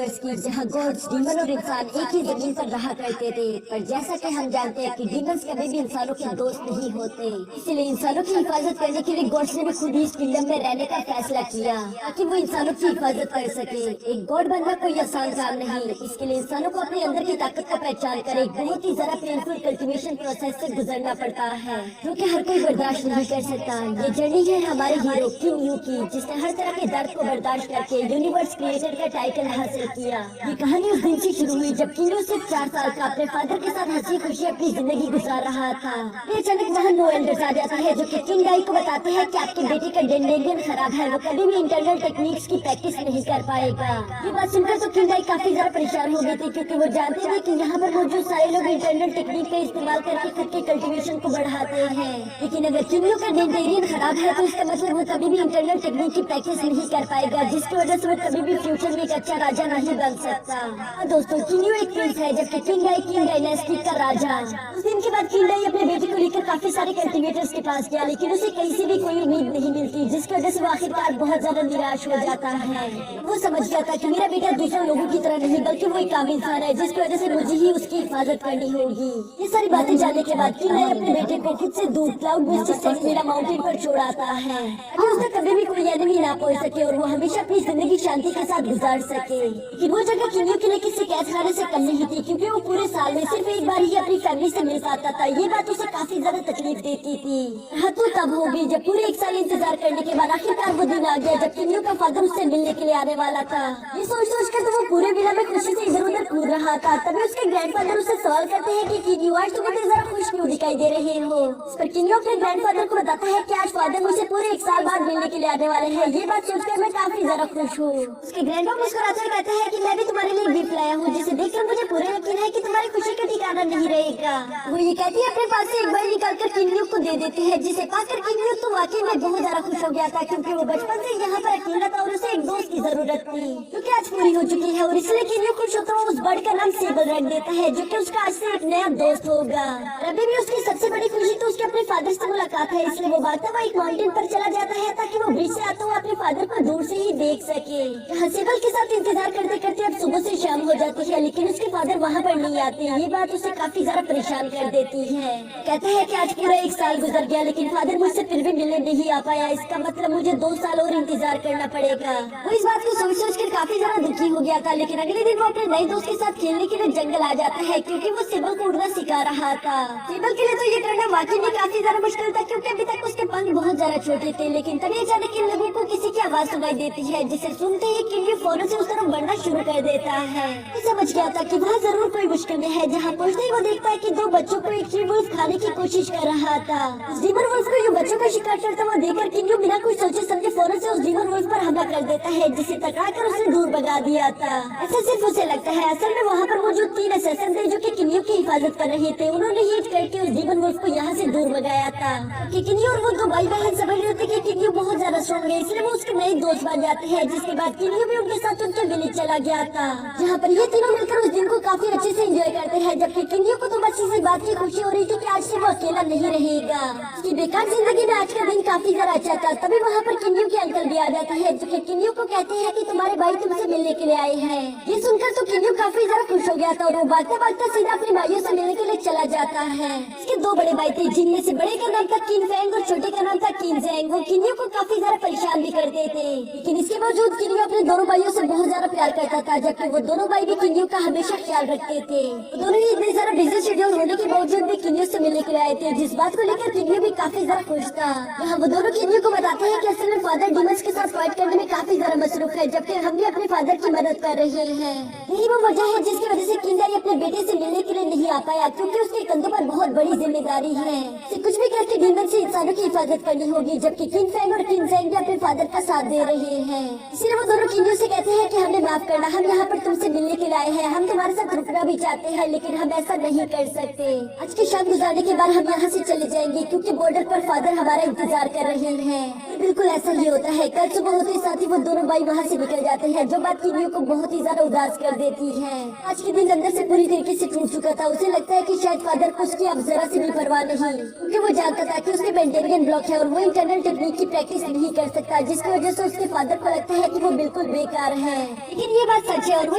Universe की, जहाँ God's, demon और इंसान एक ही जमीन पर रहा करते थे। पर जैसा कि हम जानते हैं कि डीमंस कभी भी इंसानों के दोस्त नहीं होते, इसलिए इंसानों की हिफाजत करने के लिए गॉड्स ने भी खुद ही इस किंगडम में रहने का फैसला किया ताकि वो इंसानों की हिफाजत कर सके। एक गॉड बनना कोई आसान काम नहीं, इसके लिए इंसानों को अपने अंदर की ताकत का पहचान कर एक बहुत ही ज्यादा पेनफुल कल्टीवेशन प्रोसेस से गुजरना पड़ता है, जो कि हर कोई बर्दाश्त नहीं कर सकता। ये जर्नी है हमारे हीरो किंग यू की, जिसने हर तरह के दर्द को बर्दाश्त करके यूनिवर्स क्रिएटर का टाइटल हासिल किया। ये कहानी उस दिन से शुरू हुई जब किंग यू सिर्फ 4 साल का अपने फादर के साथ हंसी खुशी अपनी जिंदगी गुजार रहा था। फिर अचानक वहाँ नो एल्डर्स आ जाता है जो कि किंग डाई को बताते हैं कि आपके बेटे का डेंडेरियन खराब है, वो कभी भी इंटरनल टेक्निक्स की प्रैक्टिस नहीं कर पाएगा। ये बात सुनकर तो किंग डाई काफी ज्यादा परेशान हो गए थे, क्योंकि वो जानते थे कि यहाँ पर मौजूद सारे लोग इंटरनल टेक्निक का इस्तेमाल करके खुद के कल्टीवेशन को बढ़ाते हैं। लेकिन अगर किंग यू का डेंडेरियन खराब है तो इसका मतलब वो कभी भी इंटरनल टेक्निक की प्रैक्टिस नहीं कर पाएगा, जिसकी वजह से वो कभी भी फ्यूचर में एक अच्छा राजा नहीं बन सकता। दोस्तों, किंग यू एक प्रिंस है, जबकि किंग डाई किंग डायनेस्टी का राजा। उस दिन के बाद किंग डाई अपने बेटे को लेकर काफी सारे कल्टीवेटर्स के पास गया, लेकिन उसे कहीं से भी कोई उम्मीद नहीं मिलती, जिसकी वजह से वो आखिरकार बहुत ज्यादा निराश हो जाता है। वो समझ गया था कि मेरा बेटा दूसरे लोगों की तरह नहीं बल्कि वो एक आम इंसान है, जिसकी वजह से मुझे ही उसकी हिफाजत करनी होगी। ये सारी बातें जानने के बाद किंग डाई अपने बेटे को खुद से दूर क्लाउड मिस्टिक सेंट मेरा माउंटेन पर छोड़ाता है, कि उसका कभी भी कोई एनिमी ना पहुंच सके और वो हमेशा अपनी जिंदगी शांति के साथ गुजार सके। लेकिन वो जगह किंग यू के लिए किसी कैद खाने से कम नहीं थी, क्योंकि वो पूरे साल में सिर्फ एक बार ही अपनी फैमिली से मिल पाता था। ये बात उसे काफी ज्यादा तकलीफ देती थी। हद तो तब होगी जब पूरे 1 साल इंतजार करने के बाद आखिरकार वो दिन आ गया जब किंग यू का फादर उससे मिलने के लिए आने वाला था। ये सोच कर तो वो पूरे विला में खुशी से इधर उधर कूद रहा था। तभी उसके ग्रैंडफादर उससे सवाल करते हैं कि किंग यू, आज तुम मुझे जरा खुश क्यों दिखाई दे रहे हो। इस पर किंग यू अपने ग्रैंडफादर को बताता है कि आज फादर मुझे पूरे 1 साल बाद मिलने के लिए आने वाले हैं। ये बात सोचकर मैं काफी ज्यादा खुश हूँ। उसके ग्रैंडपा मुस्कुराते हुए कहते हैं कि मैं भी तुम्हारे लिए गिफ्ट लाया हूँ, जिसे देखकर मुझे पूरा यकीन है कि तुम्हारी खुशी का ठिकाना नहीं रहेगा। वो ये कहती है अपने पास से एक बार निकालकर किंग यू को दे देते हैं, जिसे पाकर किंग यू तो वाकई में बहुत ज्यादा खुश हो गया था, क्योंकि वो बचपन से यहाँ पर अकेला था और उसे एक दोस्त की जरूरत थी, जो कि आज पूरी हो चुकी है। और इसलिए किंग यू खुश होता है उस बर्ड का नाम सेबल रख देता है, जो कि उसका आज से एक नया दोस्त होगा। अभी भी उसकी सबसे बड़ी खुशी तो उसके अपने फादर से मुलाकात है, इसलिए वो भागता हुआ एक माउंटेन पर चला जाता है ताकि वो ब्रिज से आता हुआ अपने फादर को दूर से ही देख सके। सेबल के साथ इंतजार करते करते अब सुबह से शाम हो जाती है, लेकिन उसके फादर वहाँ पर नहीं आते। ये बात उसे काफी ज्यादा परेशान कर देती है। कहते हैं कि आज पूरा 1 साल गुजर गया, लेकिन फादर मुझसे फिर भी मिलने नहीं आ पाया। इसका मतलब मुझे 2 साल और इंतजार करना पड़ेगा। वो इस बात को सोच कर काफी ज्यादा दुखी हो गया था, लेकिन अगले दिन वो अपने नए दोस्त के साथ खेलने के लिए जंगल आ जाता है, क्योंकि वो सेबल को उड़ना सिखा रहा था। सेबल के लिए तो ये करना वाकई में काफी ज्यादा मुश्किल था, क्योंकि अभी तक उसके पंख बहुत ज्यादा छोटे थे। लेकिन तभी अचानक इन लोगों को किसी की आवाज सुनाई देती है, जिसे सुनते ही किंग यू फौरन से उस तरफ बढ़ना शुरू कर देता है। वो समझ गया था कि वहाँ जरूर कोई मुश्किल में है। जहाँ पहुँचते ही वो देखता है कि 2 बच्चों को एक ट्री वुल्फ खाने की कोशिश कर रहा था। उस डीमन वुल्फ को ये बच्चों का शिकार करता हुआ देखकर किंग यू बिना कुछ सोचे समझे फौरन से उस डीमन वुल्फ पर हमला कर देता है, जिसे टकराकर उसे दूर भगा दिया था। ऐसा सिर्फ उसे लगता है, असल में वहाँ पर मौजूद 3 असैसिन थे जो कि किंग यू की हिफाजत कर रहे थे। उन्होंने हिट करके उस डीमन वुल्फ को यहाँ से दूर भगाया था। किंग यू और वो 2 भाई बहन समझ रहे थे कि किंग यू बहुत ज्यादा स्ट्रॉन्ग है, इसलिए वो उसके नए दोस्त बन जाते हैं। जिसके बाद किंग यू भी उनके साथ उनके विलेज चला गया था, जहाँ पर ये तीनों मिलकर उस दिन को काफी अच्छे से एंजॉय करते हैं। जबकि किंग यू को तो बस इसी बात की खुशी हो रही थी कि आज से वो अकेला नहीं रहेगा। उसकी बेकार जिंदगी में आज का दिन काफी ज्यादा अच्छा था। तभी वहाँ पर किंग यू के अंकल भी आ जाते हैं, जो कि किंग यू को कहते हैं कि तुम्हारे भाई तुमसे मिलने के लिए आए हैं। ये सुनकर तो किंग यू काफी ज्यादा खुश हो गया था और वो भागता भागता सीधा अपने भाइयों से मिलने के लिए चला जाता है। इसके 2 बड़े भाई थे, जिनमें से बड़े का नाम था किन फेंग और छोटे का नाम था किन जेंग। वो किंग यू को काफी ज्यादा परेशान भी करते थे, लेकिन इसके बावजूद किंग यू अपने दोनों भाइयों से बहुत ज्यादा प्यार करता था, जबकि वो दोनों भाई भी किंग यू का हमेशा ख्याल रखते थे। दोनों ही इतने सारा बिजनेस शेड्यूल होने के बावजूद भी किंग यू से मिलने के लिए आए थे, जिस बात को लेकर किंग यू भी काफी ज्यादा खुश था। यहाँ वो दोनों किंग यू को बताते हैं कि असल में फादर डीमंस के साथ फाइट करने में काफी ज्यादा मसरूफ है, जबकि हम भी अपने फादर की मदद कर रहे हैं। यही वो वजह है जिसकी वजह से किंग डाई अपने बेटे से मिलने के लिए नहीं आ पाया, क्योंकि उसके कंधों पर बहुत बड़ी जिम्मेदारी है। कुछ भी करके डीमन से इंसानों की हिफाजत करनी होगी, जबकि किन फेंग और किन जेंग भी अपने फादर का साथ दे रहे हैं। इसलिए वो दोनों किंग यू से कहते हैं कि हमें माफ करना, हम यहाँ पर तुमसे मिलने के लिए आए हैं, हम तुम्हारे साथ रुकना भी भी चाहते हैं, लेकिन हम ऐसा नहीं कर सकते। आज की शाम गुजारने के बाद हम यहाँ से चले जाएंगे क्योंकि बॉर्डर पर फादर हमारा इंतजार कर रहे हैं। बिल्कुल ऐसा ही होता है। कल सुबह होते साथ ही वो दोनों भाई वहाँ से निकल जाते हैं, जो बात किन्यू को बहुत ही ज्यादा उदास कर देती है। आज के दिन अंदर से पूरी तरीके से टूट चुका था। उसे लगता है कि शायद फादर को उसकी अब जरा से भी परवाह नहीं, क्योंकि वो जानता था कि उसके मेंटेरियन ब्लॉक है और वो इंटरनल टेक्निक की प्रैक्टिस नहीं कर सकता, जिसकी वजह से उसके फादर को लगता है कि वो बिल्कुल बेकार है। लेकिन ये बात सच है और वो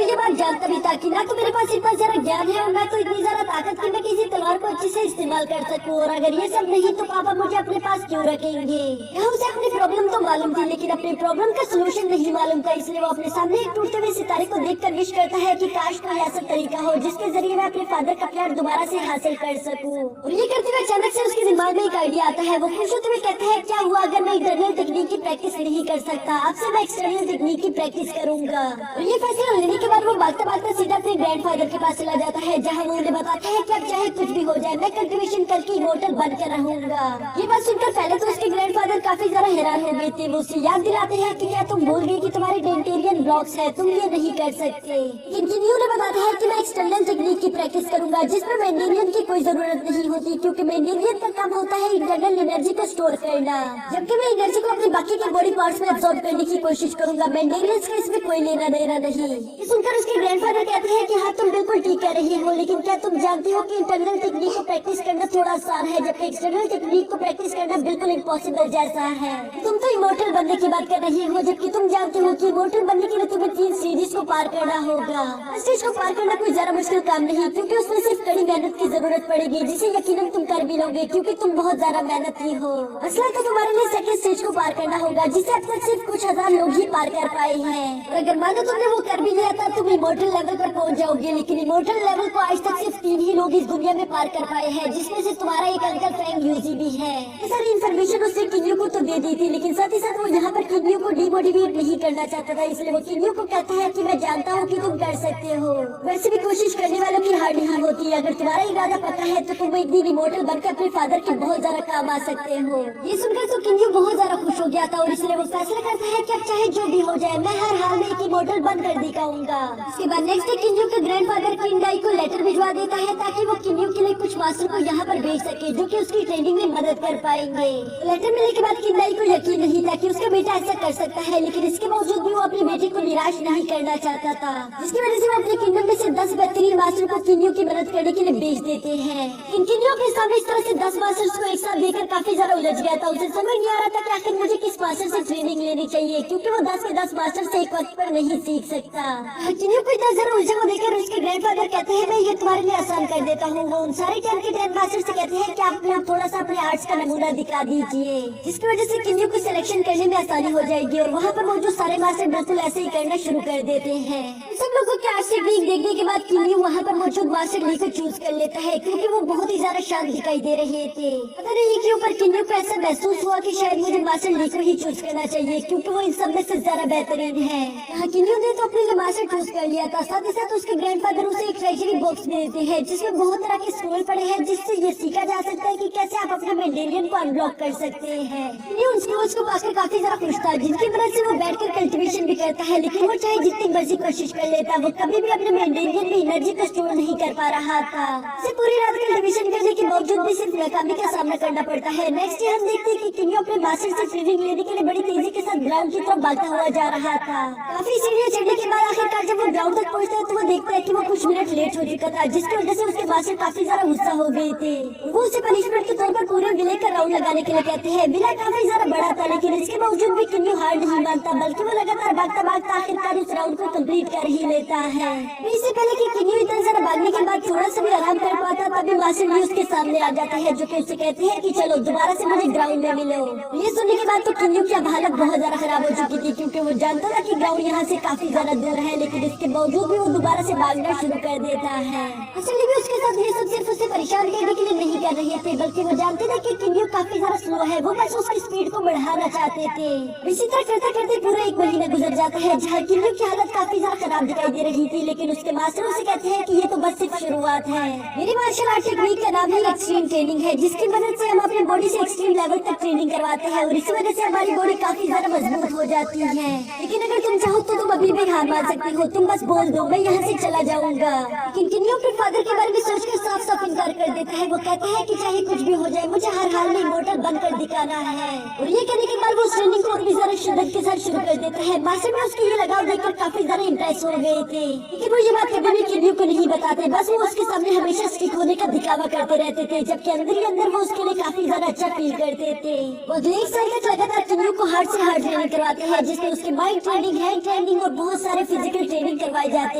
ये बात जानता भी था कि ना तो मेरे पास इतना ज्यादा ज्ञान है और ना तो इतनी ज्यादा ताकत कि मैं किसी तलवार को अच्छे से इस्तेमाल कर सकूं। और अगर ये सब नहीं तो पापा मुझे अपने पास क्यों रखेंगे। उसे अपनी प्रॉब्लम तो मालूम थी, लेकिन अपनी प्रॉब्लम का सोल्यूशन नहीं मालूम था। इसलिए वो अपने सामने एक टूटते हुए सितारे को देखकर विश करता है कि काश कोई ऐसा तरीका हो जिसके जरिए मैं अपने फादर का प्यार दोबारा से हासिल कर सकूं। और ये करते हुए अचानक से उसके दिमाग में एक आइडिया आता है। वो खुश होते हुए कहता है, क्या हुआ अगर मैं इंटरनल टेक्निक की प्रैक्टिस नहीं कर सकता, अब से मैं एक्सटर्नल टेक्निक की प्रैक्टिस करूंगा। और ये फैसला लेने के बाद वो भागता भागता सीधा अपने ग्रैंडफादर के पास चला जाता है, जहाँ वो उन्हें बताता है कि अब चाहे कुछ भी हो जाए मैं कल्टीवेशन करके इमोर्टल बनकर रहूंगा। ये बात सुनकर पहले तो उसके ग्रैंडफादर काफी ज्यादा हैरान हो गए थे। वो उसे याद दिलाते हैं कि क्या तुम भूल गए कि तुम्हारे डेंटेरियन ब्लॉक्स है, तुम ये नहीं कर सकते। किन्यू ने बताया है कि मैं एक्सटर्नल टेक्निक की प्रैक्टिस करूंगा जिसमें मेंडेलियन की कोई जरूरत नहीं होती, क्योंकि मेंडेलियन का काम होता है इंटरनल एनर्जी को स्टोर करना, जबकि मैं एनर्जी को अपने बाकी के बॉडी पार्ट्स में एब्सॉर्ब करने की कोशिश करूंगा। मेंडेलियंस का इसमें कोई लेना देना नहीं। ये सुनकर उसके ग्रैंडफादर कहते हैं कि हाँ तुम बिल्कुल ठीक कह रही हो, लेकिन क्या तुम जानती हो कि इंटरनल टेक्निक को प्रैक्टिस करना थोड़ा आसान है, जबकि एक्सटर्नल टेक्निक को प्रैक्टिस करना बिल्कुल इम्पॉसिबल जैसा है। तुम तो इमोर्टल बनने की बात कर रही हो, जबकि तुम जानते हो कि इमोर्टल बनने के लिए तुम्हें 3 स्टेजेस को पार करना होगा। स्टेज को पार करना कोई ज्यादा मुश्किल काम नहीं, क्योंकि उसमें सिर्फ कड़ी मेहनत की जरूरत पड़ेगी, जिसे यकीनन तुम कर भी लोगे क्योंकि तुम बहुत ज्यादा मेहनती हो। मसला तो तुम्हारे लिए सेकंड स्टेज को पार करना होगा, जिसे अब तक सिर्फ कुछ हजार लोग ही पार कर पाए हैं। और अगर मानो तुमने वो कर भी लिया था तुम इमोर्टल लेवल पर पहुंच जाओगे, लेकिन इमोर्टल लेवल को आज तक सिर्फ 3 ही लोग इस दुनिया में पार कर पाए हैं, जिसमें से तुम्हारा एक अंकल फ्रैंक यूजी भी है। ये सारी इन्फॉर्मेशन उसने किन्यू को तो दे दी थी, लेकिन साथ ही साथ वो यहाँ पर किन्यू को डिमोटिवेट नहीं करना चाहता था। इसलिए वो किन्यू को कहता है कि मैं जानता हूँ कि तुम कर सकते हो, वैसे भी कोशिश करने वालों की हार नहीं होती। अगर तुम्हारा इरादा पक्का है तो तुम एक दिन इमोर्टल बनकर अपने फादर के बहुत ज्यादा काम आ सकते हो। ये सुनकर तो किन्यू बहुत ज्यादा खुश हो गया था और इसलिए वो फैसला करता है कि अब चाहे जो भी हो जाए मैं हर हाल में एक इमोर्टल बनकर दिखाऊंगा। इसके बाद नेक्स्ट डे किन्यू के ग्रैंडफादर किंडाई को लेटर भिजवा देता है ताकि वो किन्यू के लिए कुछ मास्टर को यहाँ पर भेज सके, जो कि उसकी ट्रेनिंग में मदद कर पाएंगे। लेटर मिलने के बाद किंडाई को यकीन नहीं था कि उसका बेटा ऐसा कर सकता है, लेकिन इसके बावजूद भी वो अपनी बेटी को निराश नहीं करना चाहता था, जिसकी वजह से वो अपने किंगडम में से 10 बेहतरीन मास्टर को किन्यू की मदद करने के लिए भेज देते हैं। किन्यू अपने सामने इस तरह से 10 मास्टर्स को एक साथ देखकर काफी ज्यादा उलझ गया था। उसे समझ नहीं आ रहा था कि आखिर मुझे किस मास्टर से ट्रेनिंग लेनी चाहिए, क्योंकि वो 10 के 10 मास्टर से एक वक्त पर नहीं सीख सकता। किन्यू को इतना जरा उलझा को देखकर उसके ग्रैंडफादर कहते हैं मैं ये तुम्हारे लिए आसान कर देता हूँ। वो उन सारे 10 के 10 मास्टर से कहते हैं कि आप थोड़ा सा अपने आर्ट्स का नमूना दिखा दीजिए, जिसकी वजह से किन्यू को सिलेक्शन करने में आसानी हो जाएगी। और वहाँ पर मौजूद सारे मास्टर बिल्कुल ऐसे ही करना शुरू कर देते हैं। सब लोगों के आर्ट्स टेक्निक देखने के बाद किन्यू वहाँ पर मौजूद मास्टर ली को चूज कर लेता है, क्योंकि वो बहुत ही ज्यादा शांत दिखाई दे रहे थे। पता नहीं क्यों पर किन्यू को ऐसा महसूस हुआ कि शायद मुझे मास्टर ली को ही चूज करना चाहिए, क्योंकि वो इन सब में से ज्यादा बेहतरीन है। यहाँ किन्यू ने तो अपने लिए मास्टर चूज कर लिया था। साथ ही साथ उसके ग्रैंडफादर उसे एक ट्रेजरी बॉक्स दे देते हैं, जिसमें बहुत तरह के स्क्रॉल पड़े हैं, जिससे ये सीखा जा सकता है कि कैसे आप अपना मेंडेलियन को अनब्लॉक कर सकते हैं। किन्यू उन स्क्रॉल्स को पाकर काफी ज्यादा खुश था, जिनकी मदद से वो बैठकर कल्टीवेशन भी करता है, लेकिन वो चाहे जितनी मर्जी कोशिश कर लेता वो कभी भी अपने मेंडेलियन में एनर्जी को स्टोर नहीं कर पा रहा था। उसे पूरी रात कल्टीवेशन करने के बावजूद भी सिर्फ नाकामी का सामना करना पड़ता है। नेक्स्ट डे हम देखते हैं कि किन्यू अपने मास्टर से ट्रेनिंग लेने के लिए बड़ी तेजी के साथ ग्राउंड की तरफ भागता हुआ जा रहा था। काफी सीढ़ियां चढ़ने के बाद आखिरकार जब वो ग्राउंड तक पहुंचता है तो वो देखता है कि वो कुछ मिनट लेट हो चुका था, जिसकी वजह से उसके मास्टर काफी ज्यादा गुस्सा हो गए थे। वो उसे पनिशमेंट के तौर पर पूरे विले का राउंड लगाने के लिए कहते हैं। विला काफी ज्यादा बड़ा था, लेकिन इसके बावजूद भी किन्यू हार नहीं मानता, बल्कि वो लगातार भागता भागता आखिरकार उस राउंड को कंप्लीट कर ही लेता है। इससे पहले कि किन्यू इतना ज्यादा भागने के बाद थोड़ा सा भी आराम कर पाता तभी मास्टर ली उसके सामने आ जाता है, जो कि उससे कहते हैं कि चलो दोबारा से मुझे ग्राउंड में मिलो। ये सुनने के बाद तो किन्यू की हालत बहुत ज्यादा खराब हो चुकी थी, क्योंकि वो जानता था कि ग्राउंड यहाँ से काफी ज्यादा दूर है, लेकिन इसके बावजूद भी वो दोबारा से भागना शुरू कर देता है। असली भी उसके साथ ये सब सिर्फ उसे परेशान करने के लिए नहीं कर रहे थे, बल्कि वो जानते थे कि किन्यू काफी ज्यादा स्लो है, वो बस उसकी स्पीड को बढ़ाना चाहते थे। इसी तरह करते करते पूरा 1 महीना गुजर जाता है, जहाँ किन्यू की हालत काफी ज्यादा खराब दिखाई दे रही थी, लेकिन उसके मास्टर उसे कहते हैं कि ये तो बस सिर्फ शुरुआत है। मेरी मार्शल आर्ट टेक्निक का नाम ही एक्सट्रीम ट्रेनिंग है, जिसकी मदद से हम अपने बॉडी से एक्सट्रीम लेवल तक ट्रेनिंग करवाते हैं और इसी वजह से हमारी बॉडी काफी ज्यादा मजबूत हो जाती है। लेकिन अगर तुम चाहो तो तुम अभी भी हार मान सकती हो, तुम बस बोल दो मैं यहाँ से चला जाऊंगा। लेकिन किन्यू अपने फादर के बारे में सोचकर साफ साफ इनकार कर देता है। वो कहता है कि चाहे कुछ भी हो जाए मुझे हर हाल में इमोर्टल बनकर दिखाना है। और ये कहने के बाद वो उस ट्रेनिंग को अपनी जरा शिद्दत के साथ शुरू कर देता है। मास्टर में उसके ये लगाव देखकर काफी ज्यादा इंप्रेस हो गए थे, लेकिन वो ये बात कभी भी किन्यू को नहीं बताते। बस वो उसके सामने हमेशा स्टिक होने का दिखावा करते रहते थे, जबकि अंदर ही अंदर वो उसके लिए काफी ज्यादा अच्छा फील करते थे। वो अगले एक साल तक लगातार किन्यू को हार्ड से हार्ड ट्रेनिंग करवाते हैं, जिसमें उसके माइंड ट्रेनिंग, हैंड ट्रेनिंग और बहुत सारे फिजिकल ट्रेनिंग करवाए जाते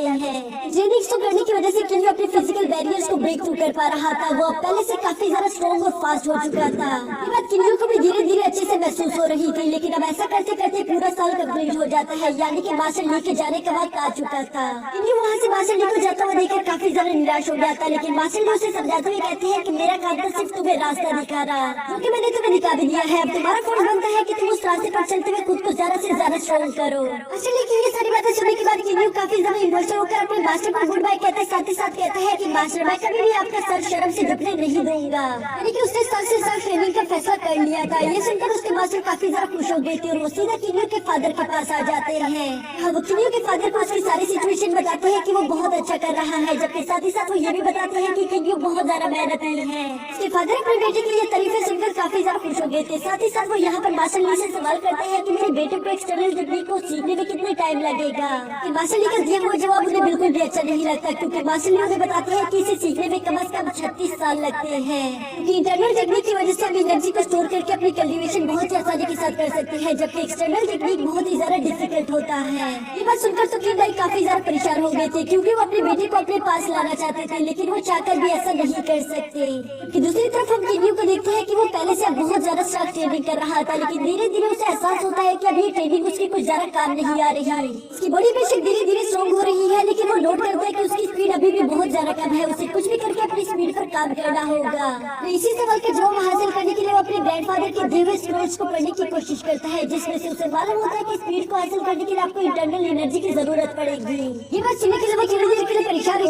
हैं। ट्रेनिंग को करने की वजह से किन्यू अपने फिजिकल बैरियर्स को ब्रेक थ्रू कर पा रहा था। वो अब पहले से काफी ज्यादा स्ट्रॉन्ग और फास्ट हो चुका था। ये बात किन्यू को भी धीरे धीरे अच्छे से महसूस हो रही थी, लेकिन अब ऐसा करते करते पूरा साल कंप्लीट हो जाता है, यानी कि मास्टर ली के जाने का वक्त आ चुका था। किन्यू वहाँ से मास्टर ली को जाता हुआ देखकर काफी ज्यादा निराश हो गया था, लेकिन मास्टर ली उसे समझाते हुए कहते हैं कि मेरा काम तो सिर्फ तुम्हें रास्ता दिखा रहा, क्योंकि मैंने तुम्हें दिखा भी दिया है। अब तुम्हारा फर्ज बनता है कि तुम उस रास्ते पर चलते हुए खुद को ज्यादा से ज्यादा स्ट्रॉन्ग करो। मास्टर ली की ये सारी बातें सुनने के बाद किन्यू काफी ज्यादा इमोशनल होकर अपने मास्टर को गुड बाय कहता है, साथ ही साथ कहता है कि मास्टर मैं कभी भी आपका सर शर्म से झुकने नहीं दूंगा। यानी कि उसने साल से साल ट्रेनिंग का फैसला कर लिया था। ये सुनकर उसके मास्टर काफी ज्यादा खुश हो गए थे और वो सीधा किन्यू के फादर के पास आ जाते हैं। वो किन्यू के फादर को उसकी सारी सिचुएशन बताते हैं कि वो बहुत अच्छा कर रहा है, जबकि साथ ही साथ वो ये भी बताते हैं कि किन्यू बहुत ज्यादा मेहनती है। उसके फादर अपने बेटे के लिए तारीफें सुनकर काफी ज्यादा खुश हो गए थे। साथ ही साथ वो यहाँ पर मास्टर ली से सवाल करते हैं कि मेरे बेटे को एक्सटर्नल टेक्निक को सीखने में कितने टाइम लगेगा। मास्टर ली का दिया हुआ जवाब उन्हें बिल्कुल भी अच्छा नहीं लगता, क्योंकि मास्टर ली उन्हें बताते हैं कि इसे सीखने में कम से कम 36 साल लगते हैं, क्योंकि इंटरनल टेक्निक की वजह से हम एनर्जी को स्टोर करके अपनी कल्टीवेशन बहुत ही आसानी के साथ कर सकते हैं, जबकि एक्सटर्नल टेक्निक बहुत ही ज्यादा डिफिकल्ट होता है। ये बात सुनकर तो किंग काफी ज्यादा परेशान हो गए थे, क्योंकि वो अपने बेटे को अपने पास लाना चाहते थे, लेकिन वो चाहकर भी ऐसा नहीं कर सकते। कि दूसरी तरफ हम किन्यू को देखते हैं कि वो पहले से बहुत ज्यादा स्ट्रॉन्ग ट्रेनिंग कर रहा था, लेकिन धीरे धीरे उसे एहसास होता है कि अब ये ट्रेनिंग उसकी कुछ ज्यादा काम नहीं आ रही है। उसकी बॉडी बेशक धीरे धीरे स्ट्रॉन्ग हो रही है, लेकिन वो नोट करता है कि उसकी स्पीड अभी भी बहुत ज्यादा कम है। उसे कुछ भी करके अपनी स्पीड पर काम करना होगा। तो इसी सवाल का जवाब हासिल करने के लिए वो अपने ग्रैंडफादर के दिए हुए स्क्रोल्स को पढ़ने की कोशिश करता है, जिसमें से उसे मालूम होता है कि स्पीड को हासिल करने के लिए आपको इंटरनल एनर्जी की जरूरत पड़ेगी। ये बात सुनने के लिए वो थोड़ी देर के लिए परेशान हो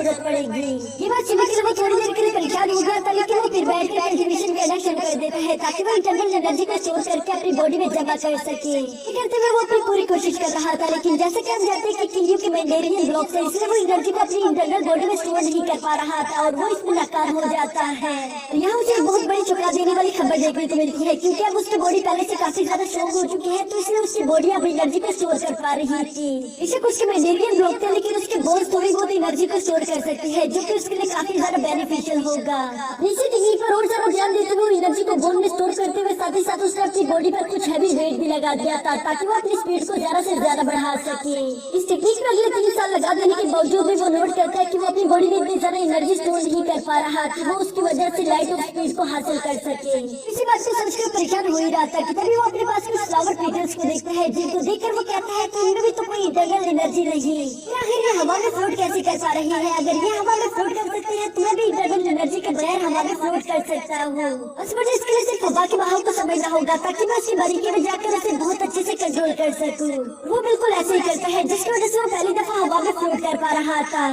गया था, लेकिन वो फिर बैठ कर कल्टीवेशन करना शुरू कर देता है, ताकि वो इंटरनल एनर्जी को स्टोर करके अपनी बॉडी में जमा कर सके। ये करते हुए वो अपनी पूरी कोशिश कर रहा था, लेकिन जैसे कि हम जानते हैं कि किन्यू के मेंडेरियन ब्लॉक्स है, इसलिए वो एनर्जी को अपनी इंटरनल बॉडी में स्टोर नहीं कर पा रहा था और वो इसमें नाकाम हो जाता है। यहाँ उसे एक बहुत बड़ी चौंका देने वाली खबर देखने को मिलती है, क्योंकि अब उसकी बॉडी पहले से काफी ज्यादा स्ट्रॉन्ग हो चुकी है, तो इसलिए उसकी बॉडी अब एनर्जी को स्टोर कर पा रही थी। बेशक उसके मेंडेरियन ब्लॉक थे, लेकिन उसके बोन्स थोड़ी बहुत एनर्जी को स्टोर कर सकती है, जो कि उसके लिए काफी ज्यादा बेनिफिशियल होगा। इसी टेक्निक पर और ज्यादा ध्यान देते हुए एनर्जी को बोन में स्टोर करते हुए साथ ही साथ उसने अपनी बॉडी पर कुछ हैवी वेट भी लगा दिया था, ताकि वो अपनी स्पीड को ज्यादा से ज्यादा बढ़ा सके। इस टेक्निक में अगले 3 साल लगा देने के बावजूद भी वो नोट करता है कि वो अपनी बॉडी में इतनी ज्यादा एनर्जी स्टोर नहीं कर पा रहा कि वो उसकी वजह से लाइट ऑफ स्पीड को हासिल कर सके। इसी बात से सोचकर परेशान हो ही रहा था कि तभी वो अपने पास कुछ फ्लावर पीटर्स को देखता है, जिनको देखकर वो कहता है कि इनमें भी तो कोई इंटरनल एनर्जी नहीं, आखिर ये हवा में फ्लोट कैसे कर पा रही है। अगर ये हवा में फ्लोट कर सकती है तो मैं भी इंटरनल एनर्जी के बगैर हवा में फ्लोट कर सकता हूँ। बस मुझे इसके लिए सिर्फ हवा के बहाव को समझना होगा, ताकि मैं उसकी बारीकी में जाकर उसे बहुत अच्छे से कंट्रोल कर सकूं। वो बिल्कुल ऐसे ही करता है, जिसकी वजह से वो पहली दफा हवा में फ्लोट कर पा रहा था।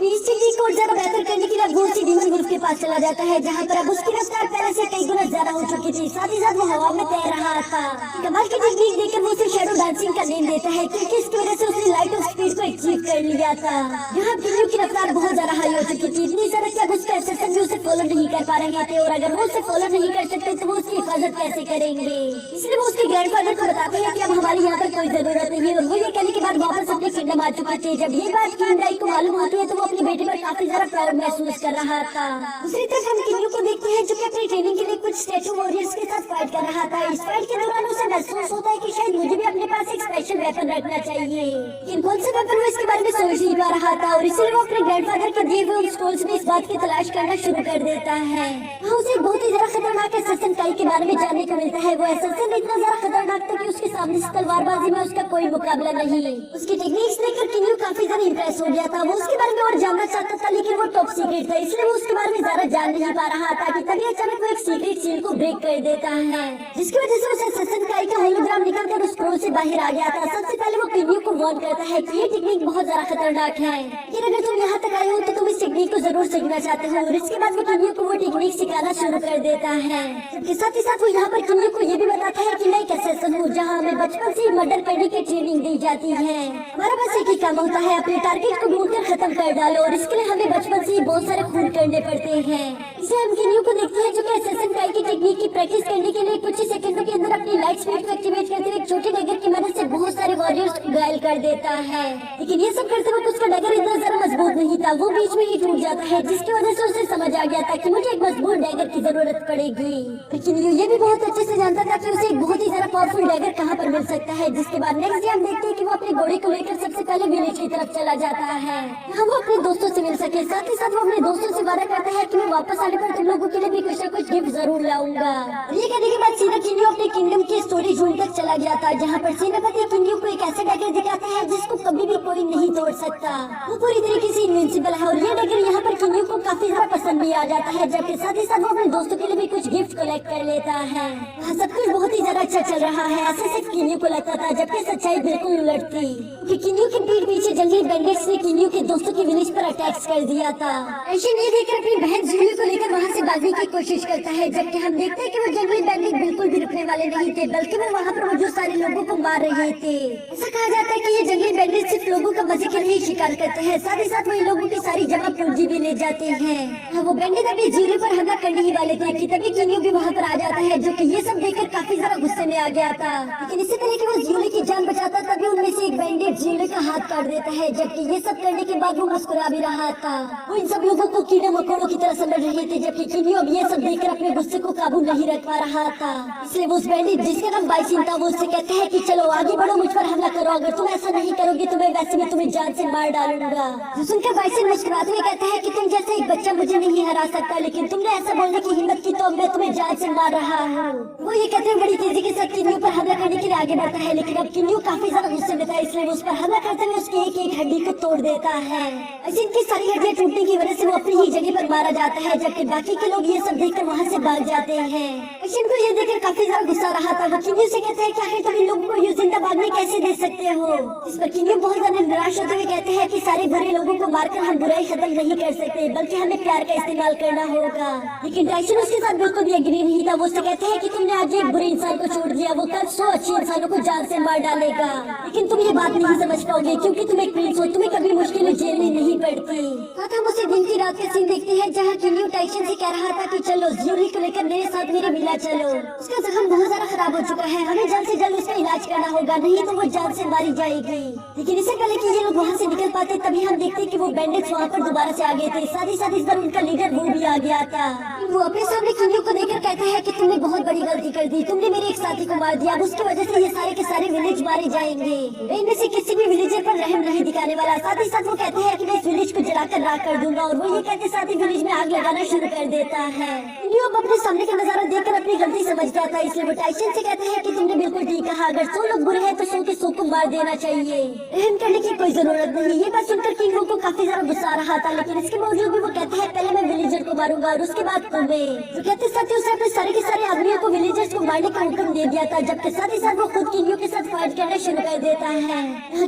इस टेक्निक को ज्यादा बेहतर करने के लिए वो उसी डीमन वुल्फ के पास चला जाता है, जहाँ पर अब उसकी रफ्तार पहले से कई गुना ज्यादा हो चुकी थी, साथ ही साथ वो हवा में तैर रहा था। कमाल की टेक्निक देखकर वो उसे शैडो डांसिंग का नेम देता है, क्योंकि इसकी वजह से उसने लाइट ऑफ स्पीड को अचीव कर लिया था। यहाँ किन्यू की रफ्तार बहुत ज्यादा हाई हो चुकी थी, इतनी ज्यादा कि अब उसके असिस्टेंट भी उसे फॉलो नहीं कर पा रहे थे, और अगर वो उसे फॉलो नहीं कर सकते तो वो उसकी हिफाजत कैसे करेंगे। इसलिए वो उसके ग्रैंडफादर को बताते हैं कि अब हमारी यहाँ पर कोई जरूरत नहीं है, और वो ये कहने के बाद वापस अपने किंगडम आ चुके थे। जब ये बात किंग को मालूम होती है तो वो अपने बेटे पर काफी ज्यादा प्राउड महसूस कर रहा था। दूसरी तरफ हम किन्यू को देखते हैं, जो कि अपनी ट्रेनिंग के लिए कुछ स्टैचू वॉरियर्स के साथ फाइट कर रहा था। इस फाइट के दौरान उसे महसूस होता है कि शायद मुझे भी अपने पास एक स्पेशल वेपन रखना चाहिए, लेकिन कौन सा वेपन वो इसके बारे में सोच नहीं पा रहा था, और इसलिए वो अपने ग्रैंडफादर के दिए हुए स्क्रोल्स में इस बात की तलाश करना शुरू कर देता है। वहाँ उसे बहुत ही ज्यादा खतरनाक असरसन काई के बारे में जानने को मिलता है। वो असरसन इतना ज्यादा खतरनाक था कि उसके सामने से तलवारबाजी में उसका कोई मुकाबला नहीं। उसकी टेक्निक्स देखकर किन्यू काफी ज्यादा इंप्रेस हो गया था। वो उसके बारे में और जानना चाहता था, लेकिन वो टॉप सीक्रेट था, इसलिए वो उसके बारे में ज्यादा जान नहीं पा रहा था। कि तभी अचानक वो एक सीक्रेट सील को ब्रेक कर देता है, जिसकी वजह से उसे असरसन काई का होलोग्राम निकलकर उस स्क्रोल से बाहर आ गया था। सबसे पहले वो किन्यू को वार्न करता है कि ये टेक्निक बहुत ज्यादा खतरनाक खतरनाक है। लेकिन अगर तुम यहाँ तक आए हो तो तुम इस टेक्निक को जरूर सीखना चाहते हो और इसके बाद वो किन्यू को वो टेक्निक सिखाना शुरू कर देता है। इसके साथ ही साथ वो यहाँ पर किन्यू को ये भी बताता है कि मैं एक असैसिन हूँ जहाँ हमें बचपन से मर्डर करने की ट्रेनिंग दी जाती है। हमारा बस एक ही काम होता है, अपने टारगेट को ढूंढकर खत्म कर डालो और इसके लिए हमें बचपन से ही बहुत सारे खून करने पड़ते हैं। इसलिए हम किन्यू को देखते हैं जो कि असैसिन काई की टेक्निक की प्रैक्टिस करने के लिए कुछ ही सेकंडों के अंदर अपनी लाइट स्पीड को एक्टिवेट करते हुए एक छोटे डैगर की मदद से बहुत सारे वॉरियर्स को घायल कर देता है। लेकिन ये सब करते वक्त उसका डैगर इतना ज्यादा मजबूत नहीं था, वो बीच में ही टूट जाता है, जिसकी वजह से उसे समझ आ गया था कि मुझे एक मजबूत डैगर की जरूरत पड़ेगी। लेकिन ये भी बहुत अच्छे से जानता था कि उसे एक बहुत ही ज्यादा पावरफुल डैगर कहाँ पर मिल सकता है। जिसके बाद नेक्स्ट डे हम देखते हैं कि वो अपने घोड़े को लेकर सबसे पहले विलेज की तरफ चला जाता है, यहाँ वो अपने दोस्तों से मिल सके। साथ ही साथ वो अपने दोस्तों से वादा करता है कि मैं वापस आने पर तुम लोगों के लिए भी कुछ न कुछ गिफ्ट जरूर लाऊंगा। ये कहने के बाद सीधा किन्यू अपने किंगडम की स्टोरी ढूंढकर चला गया था, जहाँ पर सेनापति किन्यू को एक ऐसा डैगर दिखाता है जिसको कभी भी कोई नहीं तोड़ सकता। वो पूरी तरीके से इनविंसिबल है और ये डैगर यहाँ पर किन्यू को काफी ज्यादा पसंद भी आ जाता है, जबकि साथ ही साथ वो अपने दोस्तों के लिए भी कुछ गिफ्ट कलेक्ट कर लेता है। वहाँ सब कुछ बहुत ही ज्यादा अच्छा चल रहा है, ऐसे सिर्फ किन्यू को लगता था, जबकि सच्चाई बिल्कुल उलट थी कि किन्यू के पीठ पीछे जंगली बैंडिट्स ने किन्यू के दोस्तों की विलेज पर अटैक कर दिया था। ऐसे ये देखकर अपनी बहन जूली को लेकर वहाँ से भागने की कोशिश करता है, जबकि हम देखते हैं कि वो जंगली बैंडिट बिल्कुल भी रुकने वाले नहीं थे, बल्कि वो वहाँ पर मौजूद सारे लोगों को मार रहे थे। ऐसा कहा जाता है कि ये जंगली बैंडिट सिर्फ लोगों का मजे के लिए शिकार करते हैं, साथ ही साथ वही लोगों की सारी जमा पूंजी भी ले जाते हैं। वो बैंडिट अभी जूली पर हमला करने ही वाले थे कि तभी किन्यू भी वहाँ पर आ जाता है, जो कि ये सब देखकर काफी ज्यादा गुस्से में आ गया था। लेकिन इससे पहले कि वो जूली की जान बचाता तभी उनमें से एक बैंडिट जूली का हाथ काट देता है, जबकि ये सब करने के बाद वो मुस्कुरा भी रहा था। वो इन सब लोगों को कीड़े मकोड़ों की तरह समझ रहे थे, जबकि किन्यू अब ये सब देखकर अपने गुस्से को काबू नहीं रख पा रहा था। इसलिए वो उस बैंडिट जिसका नाम बाइसिन था वो उससे कहते हैं कि चलो आगे बढ़ो, मुझ पर हमला करो, अगर तुम ऐसा नहीं करोगे तो मैं वैसे भी तुम्हें जान से मार डालूंगा। जो सुनकर बाइसिन मुस्कुराते हुए कहता है कि तुम जैसा एक बच्चा मुझे नहीं हरा सकता, लेकिन तुमने ऐसा बोलने की हिम्मत की तो मैं तुम्हें जान से मार रहा हूँ। वो ये कहते हैं बड़ी तेजी के साथ किन्यू पर हमला करने के लिए आगे बढ़ता है, लेकिन अब किन्यू काफी ज्यादा गुस्से में था, इसलिए उस पर हमला करते हुए उसकी एक एक हड्डी को तोड़ देता है। ऐसे इनकी सारी हड्डियां टूटने की वजह से वो अपनी ही जगह पर मारा जाता है, जबकि बाकी के लोग ये सब देखकर वहाँ से भाग जाते हैं। ऐसे को ये देखकर काफी ज्यादा गुस्सा रहा था। वो किन्यू से कहते हैं कि आखिर तुम इन लोगों को यूं जिंदा भागने कैसे दे सकते हो। इस पर किन्यू बहुत ज्यादा निराश होते हुए कहते हैं कि सारे बुरे लोगों को मारकर हम बुराई खत्म नहीं कर सकते, बल्कि हमें प्यार का इस्तेमाल करना होगा। लेकिन टाइसन उसके साथ बिल्कुल भी एग्री नहीं था। वो उससे कहते हैं कि तुमने आज एक बुरे इंसान को छोड़ दिया, वो कल 100 अच्छे इंसानों को जान से मार डालेगा। लेकिन तुम ये बात नहीं समझ पाओगे क्योंकि तुम एक प्रिंस हो, तुम्हें कभी मुश्किलें झेलनी नहीं पड़ती। साथ हम उसे दिन की रात का सीन देखते हैं जहाँ किन्यू टाइसन से कह रहा था कि चलो जूली को लेकर मेरे साथ मेरे विला चलो। उसका जख्म बहुत ज्यादा खराब हो चुका है, हमें जल्द से जल्द उसका इलाज करना होगा, नहीं तो वो जान से मारी जाएगी। लेकिन इससे पहले कि ये लोग वहाँ से निकल पाते तभी हम देखते कि वो बैंडिट्स वहाँ पर दोबारा से आ गए थे। साथ ही साथ इस बार उनका लीडर वो भी आ गया था। वो अपने सामने किन्यू को देखकर कहता है कि तुमने बहुत बड़ी गलती कर दी, तुमने मेरे एक साथी को मार दिया, अब उसकी वजह से ये सारे के सारे विलेज मारे जाएंगे। मैं इनमें से किसी भी विलेजर पर रहम नहीं दिखाने वाला। साथ ही साथ वो कहते हैं कि मैं इस विलेज को जलाकर राख कर दूंगा और वो ये कहते साथ ही विलेज में आग लगाना शुरू कर देता है। किन्यू अब अपने सामने का नजारा देखकर अपनी गलती समझ गया था, इसलिए वो टाइसन से कहते हैं कि तुमने बिल्कुल ठीक कहा, अगर 100 लोग बुरे हैं तो 100 के 100 को मार देना चाहिए, रहम करने की कोई जरूरत नहीं। ये बात सुनकर किंग को काफी ज्यादा गुस्सा आ रहा था, लेकिन इसके बावजूद भी वो कहते हैं पहले मैं विलेजर को मारूंगा और उसके बाद तुम्हें। तो कहते साथ ही उसने अपने सारे के सारे आदमियों को विलेजर्स को मारने का हुक्म दे दिया था, जबकि साथ ही साथ वो खुद किंग के साथ फाइट करना शुरू कर देता है।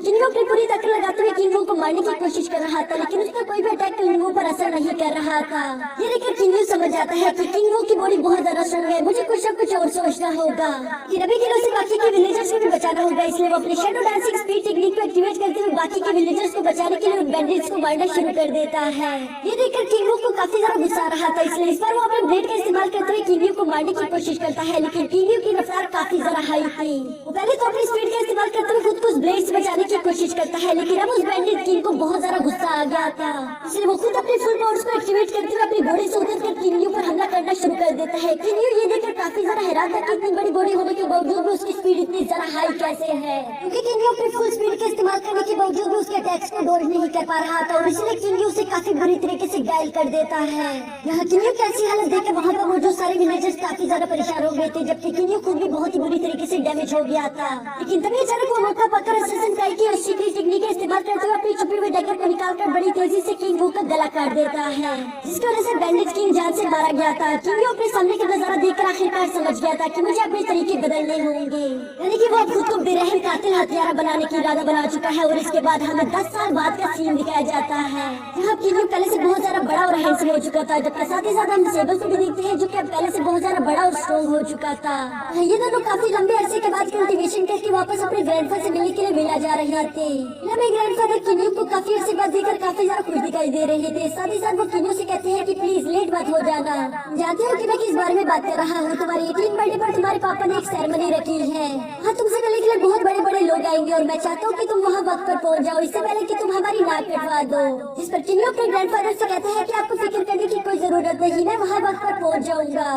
किंग अपनी पूरी ताकत लगाते हुए किंग को मारने की कोशिश कर रहा था, लेकिन उसका कोई भी अटैक किंग पर असर नहीं कर रहा था। ये देखकर किंग समझ जाता है कि किंग की बॉडी बहुत ज्यादा स्ट्रॉन्ग है, मुझे कुछ न कुछ और सोचना होगा कि अभी के से बाकी के विलेजर्स को भी बचाना होगा। इसलिए वो अपने शैडो डांसिंग स्पीड टेक्निक को एक्टिवेट करते हुए बाकी के विलेजर्स को बचाने के लिए उन बैंडिट्स को मारना शुरू कर देता है। ये देखकर किंग को काफी ज्यादा गुस्सा आ रहा था, इसलिए इस बार वो अपने ब्लेड का इस्तेमाल करते हुए किंग को मारने की कोशिश करता है, लेकिन किंग की रफ्तार काफी ज्यादा हाई थी। वो पहले तो अपनी स्पीड का इस्तेमाल करते हुए खुद को उस ब्लेड से बचाने की कोशिश करता है, लेकिन अब उस बैंडिट किंग को बहुत ज्यादा गुस्सा आ गया था, इसलिए वो खुद अपने फुल पावर्स को एक्टिवेट करते हुए अपने घोड़े से उतरकर किंग पर हमला करना शुरू कर देता है। किंग ये देखकर काफी ज्यादा हैरान था कि इतनी बड़ी बॉडी होने के बावजूद भी उसकी स्पीड इतनी ज्यादा हाई कैसे है, क्योंकि किंग अपनी फुल स्पीड का इस्तेमाल करने के बावजूद भी उसके अटैक्स को डॉज नहीं कर पा रहा था और इसलिए किंग उसे काफी बुरी तरीके से घायल कर देता है। यहाँ किंग की ऐसी हालत देखकर वहाँ पर मौजूद सारे विलेजर्स काफी ज्यादा परेशान हो गए थे, जबकि किंग खुद भी बहुत ही बुरी तरीके से डैमेज हो गया था। लेकिन तभी अचानक वो मौका पाकर असैसिन काई की और सीक्रेट टेक्निक का इस्तेमाल करते हुए अपनी छुपी हुई डैगर को निकालकर बड़ी तेजी से किंग का गला काट देता है, जिसकी वजह से बैंडिट किंग जान से मारा गया था। किंग अपने सामने का नजारा देखकर आखिरकार समझ गया था कि मुझे अपने तरीके बदलने होंगे, यानी कि वो अब खुद को बेरहम कातिल हत्यारा बनाने की इरादा बना चुका है। और इसके बाद हमें 10 साल बाद का सीन दिखाया जाता है जहाँ किंग पहले से बहुत ज्यादा बड़ा और हैंडसम हो चुका था, जबकि साथ ही साथ हम सेबल को भी देखते हैं जो कि पहले से बहुत ज्यादा बड़ा और स्ट्रॉन्ग हो चुका था। ये दोनों काफी लंबे अरसे के बाद कल्टीवेशन करके वापस अपने ग्रैंडफादर से मिलने के लिए मिला जा रहे थे। हमें ग्रैंडफादर किन्यू को काफी अरसे बाद देखकर काफी ज्यादा खुश दिखाई दे रहे थे। साथ ही साथ वो किन्यू से कहते हैं कि प्लीज लेट मत हो जाना, जानते हो कि मैं किस बारे में बात कर रहा हूँ। तुम्हारी 18 बर्थडे पर तुम्हारे पापा ने एक सेरेमनी रखी है, हाँ तुमसे मिलने के लिए बहुत बड़े बड़े लोग आएंगे और मैं चाहता हूँ कि तुम वहाँ वक्त पर पहुँच जाओ, इससे पहले कि तुम हमारी नाक कटवा दो। जिस पर किन्यू अपने ग्रैंडफादर से कहता है कि आपको फिक्र करने की कोई जरूरत नहीं, मैं वहाँ वक्त पर पहुँच जाऊंगा।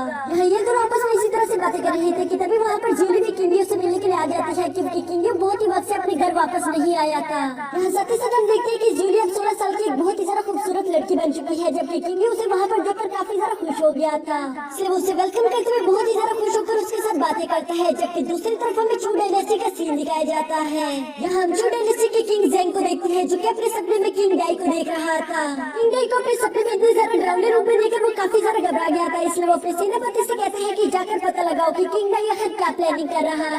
ये दोनों आपस में इसी तरह से बातें कर रहे थे कि तभी वहाँ पर जूली भी किंग से मिलने के लिए आ जाती है, क्योंकि किंग बहुत ही वक्त से अपने घर वापस नहीं आया था। साथ ही साथ हम देखते हैं कि जूली अब 16 साल की एक बहुत ही ज्यादा खूबसूरत लड़की बन चुकी है, जबकि किंग उसे वहाँ पर देखकर काफी ज्यादा खुश हो गया था। इसलिए उसे वेलकम करते हुए बहुत ही ज्यादा खुश होकर उसके साथ बातें करता है। जबकि दूसरी तरफ हमें चू डायनेस्टी का सीन दिखाया जाता है, यहाँ हम चू डायनेस्टी के किंग जेंग को देखते हैं जो कि अपने सपने में किंग डाई को देख रहा था। किंग डाई को अपने सपने में इतने ज्यादा डरावने रूप में देखकर वो काफी ज्यादा घबरा गया था, इसलिए वो अपने सेनापति से कहते हैं कि जाकर पता लगाओ कि किंग डाई आखिर क्या प्लानिंग कर रहा है।